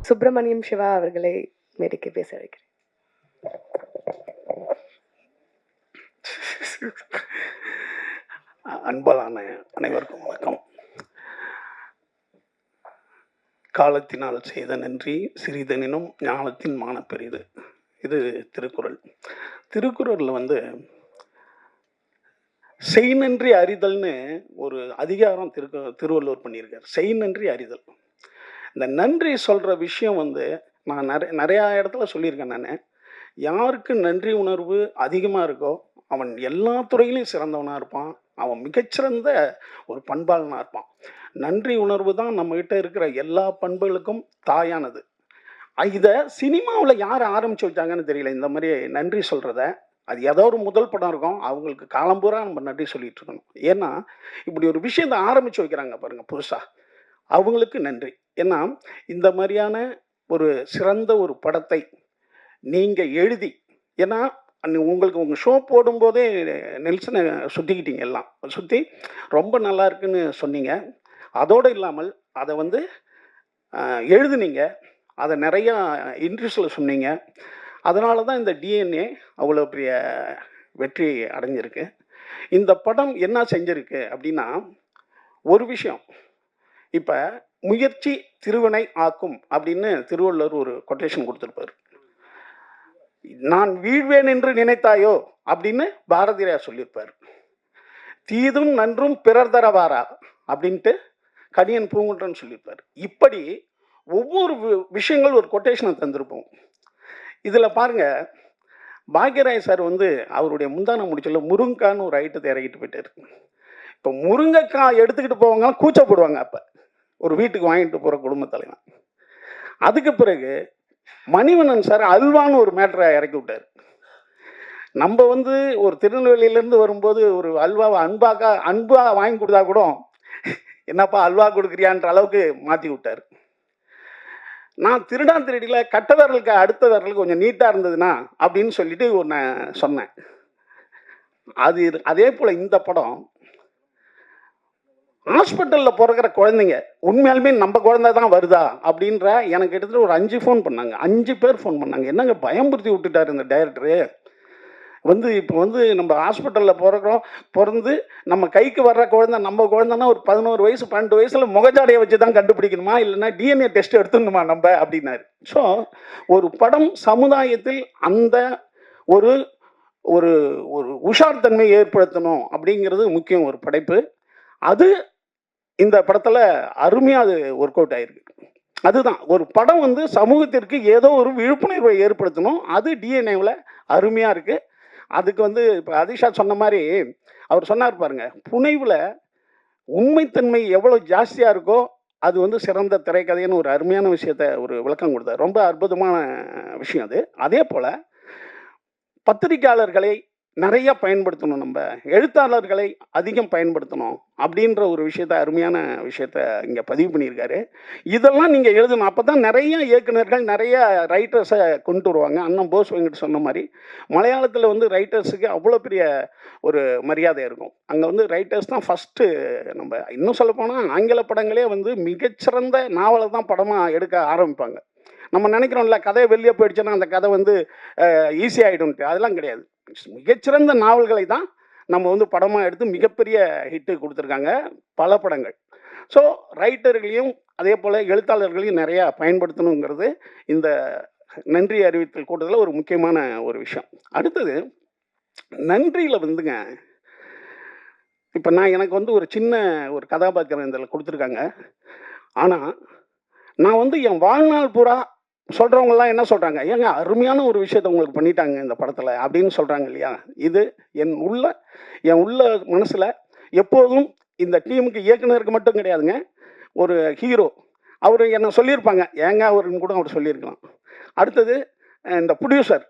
சுப்பிரமணியம் சிவா அவர்களை மேடைக்கு பேச வைக்கிறேன். அன்பான அனைவருக்கும் வணக்கம். காலத்தினால் செய்த நன்றி சிறிதனினும் ஞானத்தின் மான பெரிது. இது திருக்குறள். திருக்குறளில் செய் நன்றி அறிதல்னு ஒரு அதிகாரம் திருவள்ளுவர் பண்ணியிருக்கார். செய் நன்றி அறிதல். இந்த நன்றி சொல்கிற விஷயம் நான் நிறையா இடத்துல சொல்லியிருக்கேன். நான் யாருக்கு நன்றி உணர்வு அதிகமாக இருக்கோ அவன் எல்லா துறையிலையும் சிறந்தவனாக இருப்பான். அவன் மிகச்சிறந்த ஒரு பண்பாளனாக இருப்பான். நன்றி உணர்வு தான் நம்மகிட்ட இருக்கிற எல்லா பண்புகளுக்கும் தாயானது. இதை சினிமாவில் யார் ஆரம்பித்து வச்சாங்கன்னு தெரியல. இந்த மாதிரி நன்றி சொல்கிறத அது ஏதோ ஒரு முதல் படம் இருக்கும், அவங்களுக்கு காலம்பூரா நம்ம நன்றி சொல்லிட்டு இருக்கணும். ஏன்னா இப்படி ஒரு விஷயத்தை ஆரம்பித்து வைக்கிறாங்க பாருங்கள் புதுசாக, அவங்களுக்கு நன்றி. ஏன்னா இந்த மாதிரியான ஒரு சிறந்த ஒரு படத்தை நீங்கள் எழுதி, ஏன்னா உங்களுக்கு உங்கள் ஷோ போடும்போதே நெல்சனை சுற்றிக்கிட்டீங்க, எல்லாம் சுற்றி ரொம்ப நல்லா இருக்குன்னு சொன்னீங்க. அதோடு இல்லாமல் அதை எழுதுனீங்க, அதை நிறையா இன்ட்ரெஸ்டில் சொன்னீங்க. அதனால தான் இந்த டிஎன்ஏ அவ்வளோ பெரிய வெற்றி அடைஞ்சிருக்கு. இந்த படம் என்ன செஞ்சிருக்கு அப்படின்னா, ஒரு விஷயம், இப்போ முயற்சி திருவினை ஆக்கும் அப்படின்னு திருவள்ளுவர் ஒரு கொட்டேஷன் கொடுத்துருப்பார். நான் வீழ்வேன் என்று நினைத்தாயோ அப்படின்னு பாரதியார் சொல்லியிருப்பார். தீதும் நன்றும் பிறர் தரவாரா அப்படின்ட்டு கணியன் பூங்குன்றன் சொல்லியிருப்பார். இப்படி ஒவ்வொரு விஷயங்கள் ஒரு கொட்டேஷனை தந்திருப்போம். இதில் பாருங்க, பாக்யராஜ் சார் அவருடைய முந்தான முடிச்சல முருங்கைக்கான்னு ஒரு ஐட்டத்தை இறக்கிட்டு போயிட்டார். இப்போ முருங்கைக்காய் எடுத்துக்கிட்டு போவாங்க, கூச்சப்படுவாங்க. அப்போ ஒரு வீட்டுக்கு வாங்கிட்டு போகிற குடும்ப தலைவன். அதுக்கு பிறகு மணிவண்ணன் சார் அல்வான்னு ஒரு மேட்டரை இறக்கி விட்டார். நம்ம ஒரு திருநெல்வேலியிலேருந்து வரும்போது ஒரு அல்வாவை அன்பாக வாங்கி கொடுத்தா கூட என்னப்பா அல்வா கொடுக்குறியான்ற அளவுக்கு மாற்றி விட்டார். நான் திருடான் திருடியில் கட்ட விரலுக்கு அடுத்த விரலுக்கு கொஞ்சம் நீட்டாக இருந்ததுன்னா அப்படின்னு சொல்லிட்டு ஒன்று சொன்னேன். அதே போல் இந்த படம் ஹாஸ்பிட்டலில் பிறக்கிற குழந்தைங்க உண்மையாலுமே நம்ம குழந்தை தான் வருதா அப்படின்ற எனக்கு எடுத்துகிட்டு ஒரு 5 ஃபோன் பண்ணாங்க. 5 பேர் ஃபோன் பண்ணாங்க. என்னங்க பயம்படுத்தி விட்டுட்டார் இந்த டைரக்டரு. இப்போ நம்ம ஹாஸ்பிட்டலில் பிறந்து நம்ம கைக்கு வர்ற குழந்தை நம்ம குழந்தைன்னா ஒரு 11 வயசு 12 வயசில் முகஜாடையை வச்சு தான் கண்டுபிடிக்கணுமா, இல்லைன்னா டிஎன்ஏ டெஸ்ட் எடுத்துடணுமா நம்ம அப்படின்னாரு. ஸோ ஒரு படம் சமுதாயத்தில் அந்த ஒரு ஒரு ஒரு உஷார் தன்மை ஏற்படுத்தணும் அப்படிங்கிறது முக்கியம் ஒரு படைப்பு. அது இந்த படத்தில் அருமையாக அது ஒர்க் அவுட் ஆகிருக்கு. அதுதான் ஒரு படம் சமூகத்திற்கு ஏதோ ஒரு விழிப்புணர்வை ஏற்படுத்தணும். அது டிஎன்ஏவில் அருமையாக இருக்குது. அதுக்கு இப்போ அதிஷா சொன்ன மாதிரி அவர் சொன்னார் பாருங்க, புனைவில் உண்மைத்தன்மை எவ்வளோ ஜாஸ்தியாக இருக்கோ அது சிறந்த திரைக்கதைன்னு ஒரு அருமையான விஷயத்த ஒரு விளக்கம் கொடுத்தார். ரொம்ப அற்புதமான விஷயம் அது. அதே போல் பத்திரிகையாளர்களை நிறைய பயன்படுத்தணும், நம்ம எழுத்தாளர்களை அதிகம் பயன்படுத்தணும் அப்படின்ற ஒரு விஷயத்த அருமையான விஷயத்த இங்கே பதிவு பண்ணியிருக்காரு. இதெல்லாம் நீங்கள் எழுதணும். அப்போ தான் நிறைய இயக்குநர்கள் நிறைய ரைட்டர்ஸை கொண்டு வருவாங்க. அண்ணன் போஸ் வெங்கட் சொன்ன மாதிரி மலையாளத்தில் ரைட்டர்ஸுக்கு அவ்வளோ பெரிய ஒரு மரியாதை இருக்கும். அங்கே ரைட்டர்ஸ் தான் ஃபஸ்ட்டு. நம்ம இன்னும் சொல்லப்போனால் ஆங்கில படங்களே மிகச்சிறந்த நாவலை தான் படமாக எடுக்க ஆரம்பிப்பாங்க. நம்ம நினைக்கிறோம்ல, கதையை வெளியே போயிடுச்சுன்னா அந்த கதை ஈஸியாகிடும்ட்டு. அதெல்லாம் கிடையாது. மிகச்சிறந்த நாவல்களை தான் நம்ம படமாக எடுத்து மிகப்பெரிய ஹிட்டு கொடுத்துருக்காங்க பல படங்கள். ஸோ ரைட்டர்களையும் அதே போல் எழுத்தாளர்களையும் நிறையா பயன்படுத்தணுங்கிறது இந்த நன்றி அறிவித்தல் கூட்டத்தில் ஒரு முக்கியமான ஒரு விஷயம். அடுத்தது நன்றியில் இப்போ எனக்கு ஒரு சின்ன ஒரு கதாபாத்திரம் இதில் கொடுத்துருக்காங்க. ஆனால் நான் என் வாழ்நாள் பூரா சொல்கிறவங்கலாம் என்ன சொல்கிறாங்க, ஏங்க அருமையான ஒரு விஷயத்த உங்களுக்கு பண்ணிட்டாங்க இந்த படத்தில் அப்படின்னு சொல்கிறாங்க இல்லையா. இது என் உள்ள மனசில் எப்போதும் இந்த டீமுக்கு இயக்குனருக்கு மட்டும் கிடையாதுங்க. ஒரு ஹீரோ அவர் என்ன சொல்லியிருப்பாங்க, ஏங்க அவருன்னு கூட அவர் சொல்லியிருக்கலாம். அடுத்தது இந்த ப்ரொடியூசர்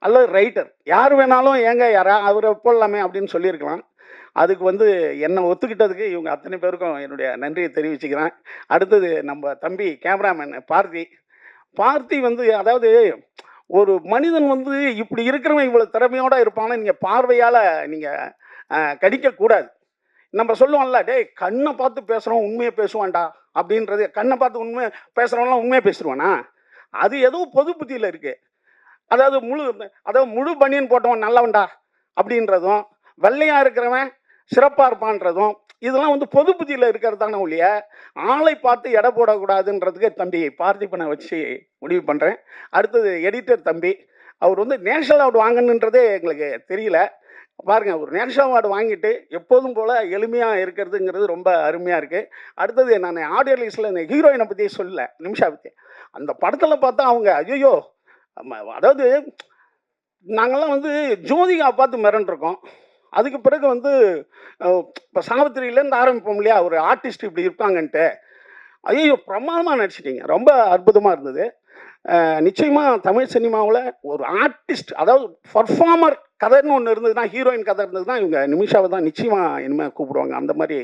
அல்லது ரைட்டர் யார் வேணாலும் ஏங்க அவரை போடலாமே அப்படின்னு சொல்லியிருக்கலாம். அதுக்கு என்னை ஒத்துக்கிட்டதுக்கு இவங்க அத்தனை பேருக்கும் என்னுடைய நன்றியை தெரிவிச்சுக்கிறேன். அடுத்தது நம்ம தம்பி கேமராமேன் பார்த்தி அதாவது ஒரு மனிதன் இப்படி இருக்கிறவன் இவ்வளோ திறமையோடு இருப்பான்னு நீங்கள் பார்வையால் நீங்கள் கணிக்கக்கூடாது. நம்ம சொல்லுவோம்ல, டேய் கண்ணை பார்த்து பேசுகிறோம் உண்மையை பேசுவான்டா அப்படின்றது. கண்ணை பார்த்து உண்மையை பேசுகிறவங்களாம் உண்மையை பேசுவானா? அது ஏதோ பொது புத்தியில் இருக்கு. அதாவது முழு பனியன் போட்டவன் நல்லவன்டா அப்படின்றதும், வெள்ளையா இருக்கிறவன் சிறப்பா இருப்பான்றதும், இதெல்லாம் வந்து பொது புத்தியில் இருக்கிறது தானே ஒழிய, ஆளை பார்த்து எடை போடக்கூடாதுன்றதுக்கு தம்பி பார்த்திபனை வச்சு முடிவு பண்ணுறேன். அடுத்தது எடிட்டர் தம்பி, அவர் வந்து நேஷனல் அவார்டு வாங்கணுன்றதே எங்களுக்கு தெரியல. பாருங்க, ஒரு நேஷனல் அவார்டு வாங்கிட்டு எப்போதும் போல எளிமையாக இருக்கிறதுங்கிறது ரொம்ப அருமையாக இருக்குது. அடுத்தது நான் ஆடியோ ரிலீஸில் இந்த ஹீரோயினை பற்றி சொல்லல, நிமிஷா பற்றி. அந்த படத்தில் பார்த்தா அவங்க ஐயோ, அதாவது நாங்கள்லாம் வந்து ஜோதிகா பார்த்து மிரண்டிருக்கோம். அதுக்கு பிறகு வந்து இப்போ சாவித்திரியிலேருந்து ஆரம்பிப்போம் இல்லையா, ஒரு ஆர்டிஸ்ட் இப்படி இருப்பாங்கன்ட்டு. ஐயோ, பிரமாதமாக நடிச்சிட்டிங்க, ரொம்ப அற்புதமாக இருந்தது. நிச்சயமாக தமிழ் சினிமாவில் ஒரு ஆர்டிஸ்ட், அதாவது பர்ஃபார்மர் கதைன்னு ஒன்று இருந்ததுன்னா, ஹீரோயின் கதை இருந்ததுன்னா இவங்க நிமிஷாவை தான் நிச்சயமாக இனிமேல் கூப்பிடுவாங்க. அந்த மாதிரி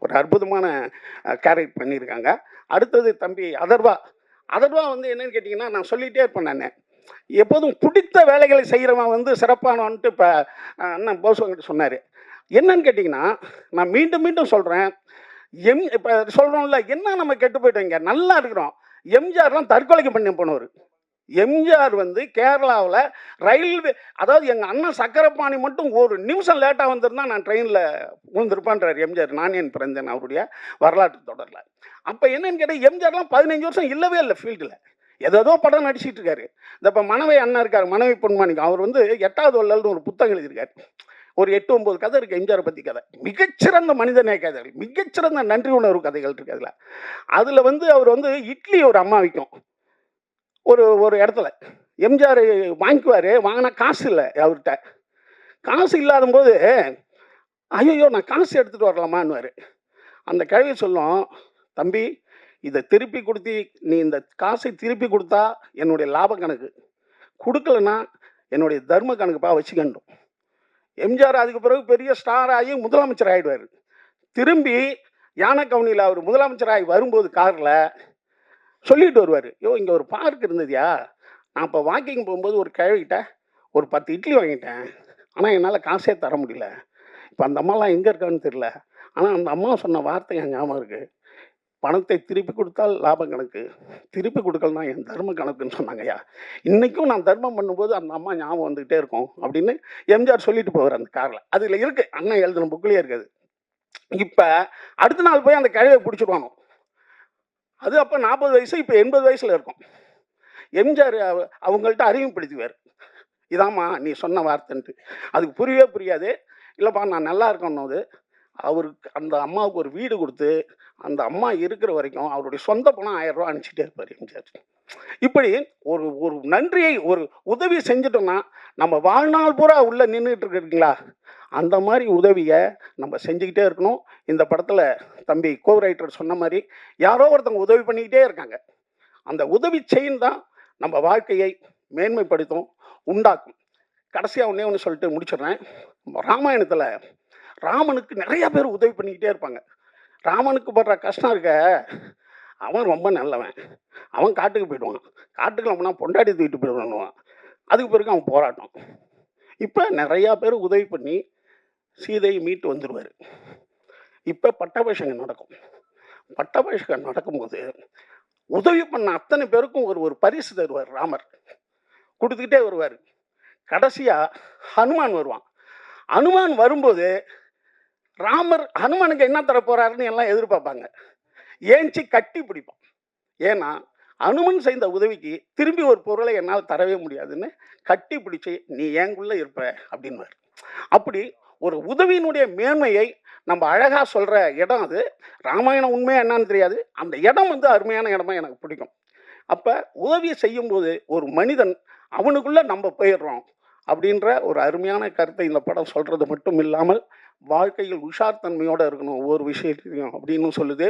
ஒரு அற்புதமான கேரக்டர் பண்ணியிருக்காங்க. அடுத்தது தம்பி அதர்வா. அதர்வா வந்து என்னன்னு கேட்டிங்கன்னா, நான் சொல்லிகிட்டே இருப்பேன். நான் எப்போதும் பிடித்த வேலைகளை செய்கிறவன் வந்து சிறப்பானவன்ட்டு இப்போ அண்ணன் போஸ்வங்கிட்ட சொன்னார். என்னன்னு கேட்டிங்கன்னா, நான் மீண்டும் மீண்டும் சொல்கிறேன், இப்போ சொல்கிறோம்ல, என்ன நம்ம கெட்டு போயிட்டோங்க, நல்லா இருக்கிறோம். எம்ஜிஆர்லாம் தற்கொலைக்கு பண்ணி போனவர். எம்ஜிஆர் வந்து கேரளாவில் ரயில்வே, அதாவது எங்கள் அண்ணன் சக்கரபாணி மட்டும் ஒரு நிமிஷம் லேட்டாக வந்திருந்தா நான் ட்ரெயினில் விழுந்திருப்பான்றார் எம்ஜிஆர். நானே பிறந்தேன் அவருடைய வரலாற்று தொடரில். அப்போ என்னன்னு கேட்டால், எம்ஜிஆர்லாம் 15 வருஷம் இல்லவே இல்லை ஃபீல்டில், ஏதோ படம் நடிச்சிட்டு இருக்காரு. இந்த இப்போ மனைவி அண்ணன் இருக்கார், மனைவி பொன்மாணிக்கம், அவர் வந்து 8வது வள்ளல்னு ஒரு புத்தகம் எழுதியிருக்காரு. ஒரு 8-9 கதை இருக்குது எம்ஜிஆரை பற்றி கதை. மிகச்சிறந்த மனிதநேய கதைகள், மிகச்சிறந்த நன்றி உணர்வு கதைகள் இருக்குது அதில். அதில் வந்து அவர் வந்து இட்லி ஒரு அம்மா விற்கும் ஒரு இடத்துல. எம்ஜிஆர் வாங்கிக்குவார், வாங்கினா காசு இல்லை அவர்கிட்ட. காசு இல்லாத போது ஐயோ நான் காசு எடுத்துகிட்டு வரலாமான்னுவார். அந்த கிழவி சொல்லும், தம்பி இதை திருப்பி கொடுத்தி, நீ இந்த காசை திருப்பி கொடுத்தா என்னுடைய லாப கணக்கு, கொடுக்கலன்னா என்னுடைய தர்ம கணக்குப்பா வச்சுக்கணும். எம்ஜிஆர் அதுக்கு பிறகு பெரிய ஸ்டார் ஆகி முதலமைச்சர் ஆகிடுவார். திரும்பி யானை கவுனியில் அவர் முதலமைச்சராகி வரும்போது காரில் சொல்லிட்டு வருவார், இங்கே ஒரு பார்க் இருந்ததுயா, நான் இப்போ வாக்கிங் போகும்போது ஒரு கிழவிக்கிட்ட ஒரு 10 இட்லி வாங்கிட்டேன், ஆனால் என்னால் காசே தர முடியல. இப்போ அந்த அம்மாலாம் எங்கே இருக்கான்னு தெரியல, ஆனால் அந்த அம்மா சொன்ன வார்த்தை என் ஞாபகம் இருக்குது, பணத்தை திருப்பி கொடுத்தால் லாபம் கணக்கு, திருப்பி கொடுக்கலனா என் தர்ம கணக்குன்னு சொன்னாங்கய்யா. இன்றைக்கும் நான் தர்மம் பண்ணும்போது அந்த அம்மா ஞாபகம் வந்துகிட்டே இருக்கும் அப்படின்னு எம்ஜிஆர் சொல்லிட்டு போவார் அந்த காரில். அதில் இருக்குது, அண்ணன் எழுதின புக்கிலேயே இருக்குது. இப்போ அடுத்த நாள் போய் அந்த கிழவியை பிடிச்சிடுவானோ, அது அப்போ 40 வயசு, இப்போ 80 வயசில் இருக்கும். எம்ஜிஆர் அவங்கள்ட்ட அறிமுகப்படுத்துவார், இதாம்மா நீ சொன்ன வார்த்தைன்ட்டு. அதுக்கு புரியவே புரியாது. இல்லைப்பா நான் நல்லா இருக்கணும்னு அவருக்கு அந்த அம்மாவுக்கு ஒரு வீடு கொடுத்து அந்த அம்மா இருக்கிற வரைக்கும் அவருடைய சொந்த பணம் 1000 ரூபா அனுப்பிச்சிட்டே இருப்பார் எம்ஜிஆர். இப்படி ஒரு ஒரு நன்றியை, ஒரு உதவி செஞ்சிட்டோம்னா நம்ம வாழ்நாள் பூரா உள்ள நின்றுட்டு இருக்குங்களா, அந்த மாதிரி உதவியை நம்ம செஞ்சுக்கிட்டே இருக்கணும். இந்த படத்தில் தம்பி கோ ரைட்டர் சொன்ன மாதிரி யாரோ ஒருத்தவங்க உதவி பண்ணிக்கிட்டே இருக்காங்க. அந்த உதவி செயின் தான் நம்ம வாழ்க்கையை மேன்மைப்படுத்தும், உண்டாக்கும். கடைசியாக ஒன்று சொல்லிட்டு முடிச்சிடுறேன். ராமாயணத்தில் ராமனுக்கு நிறைய பேர் உதவி பண்ணிக்கிட்டே இருப்பாங்க. ராமனுக்கு படுற கஷ்டம் இருக்க, அவன் ரொம்ப நல்லவன், அவன் காட்டுக்கு போயிடுவான், காட்டுக்கு நம்மனா பொண்டாட்டி தூக்கிட்டு போயிடுவான், அதுக்கு பிறகு அவன் போராட்டம். இப்போ நிறையா பேர் உதவி பண்ணி சீதையை மீட்டு வந்துடுவார். இப்போ பட்டாபிஷேகம் நடக்கும். பட்டாபிஷேகம் நடக்கும்போது உதவி பண்ண அத்தனை பேருக்கும் ஒரு பரிசு தருவார் ராமர், கொடுத்துக்கிட்டே வருவார். கடைசியாக ஹனுமான் வருவான். ஹனுமான் வரும்போது ஹனுமானுக்கு என்ன தர போறாருன்னு எல்லாம் எதிர்பார்ப்பாங்க. ஏஞ்சி கட்டி பிடிப்பான். ஏன்னா அனுமன் செய்த உதவிக்கு திரும்பி ஒரு பொருளை என்னால் தரவே முடியாதுன்னு கட்டி பிடிச்சி நீ ஏங்குள்ள இருப்ப அப்படின்வார். அப்படி ஒரு உதவியினுடைய மேன்மையை நம்ம அழகாக சொல்கிற இடம் அது. ராமாயணம் உண்மையாக என்னன்னு தெரியாது, அந்த இடம் வந்து அருமையான இடமா எனக்கு பிடிக்கும். அப்போ உதவியை செய்யும்போது ஒரு மனிதன் அவனுக்குள்ளே நம்ம போயிடுறோம் அப்படின்ற ஒரு அருமையான கருத்தை இந்த படம் சொல்கிறது மட்டும் இல்லாமல் வாழ்க்கையில் உஷார் தன்மையோடு இருக்கணும் ஒவ்வொரு விஷயத்தையும் அப்படின்னு சொல்லுது.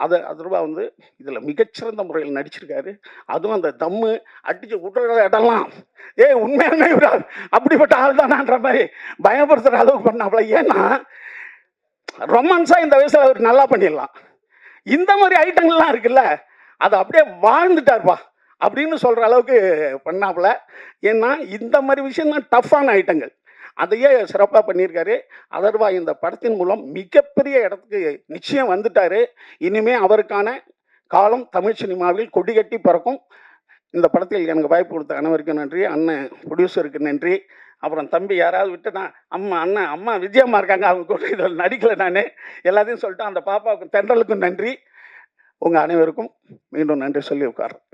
அதர்வா வந்து இதில் மிகச்சிறந்த முறையில் நடிச்சிருக்காரு. அதுவும் அந்த தம்மு அடிச்சு விட்டுற இடம்லாம் உண்மையாலுமே அப்படிப்பட்ட ஆள் தானான்ற மாதிரி பயப்படுத்துகிற அளவுக்கு பண்ணாப்புல. ஏன்னா ரொமான்ஸாக இந்த வயசில் அவர் நல்லா பண்ணிடலாம். இந்த மாதிரி ஐட்டங்கள்லாம் இருக்குல்ல, அதை அப்படியே வாழ்ந்துட்டார்ப்பா அப்படின்னு சொல்கிற அளவுக்கு பண்ணாப்புல. ஏன்னா இந்த மாதிரி விஷயம்தான் டஃப்பான ஐட்டங்கள், அதையே சிறப்பாக பண்ணியிருக்காரு. அதர்வா இந்த படத்தின் மூலம் மிகப்பெரிய இடத்துக்கு நிச்சயம் வந்துட்டார். இனிமேல் அவருக்கான காலம் தமிழ் சினிமாவில் கொடிகட்டி பறக்கும். இந்த படத்தில் எனக்கு வாய்ப்பு கொடுத்த அனைவருக்கும் நன்றி. அண்ணன் ப்ரொடியூசருக்கு நன்றி. அப்புறம் தம்பி யாராவது விட்டுனா, அண்ணன் அம்மா விஜயம்மா இருக்காங்க, அவங்க கூட இதில் நடிக்கலை நான். எல்லாத்தையும் சொல்லிட்டு அந்த பாப்பாவுக்கும் தென்றலுக்கும் நன்றி. உங்கள் அனைவருக்கும் மீண்டும் நன்றி சொல்லி உட்கார்றேன்.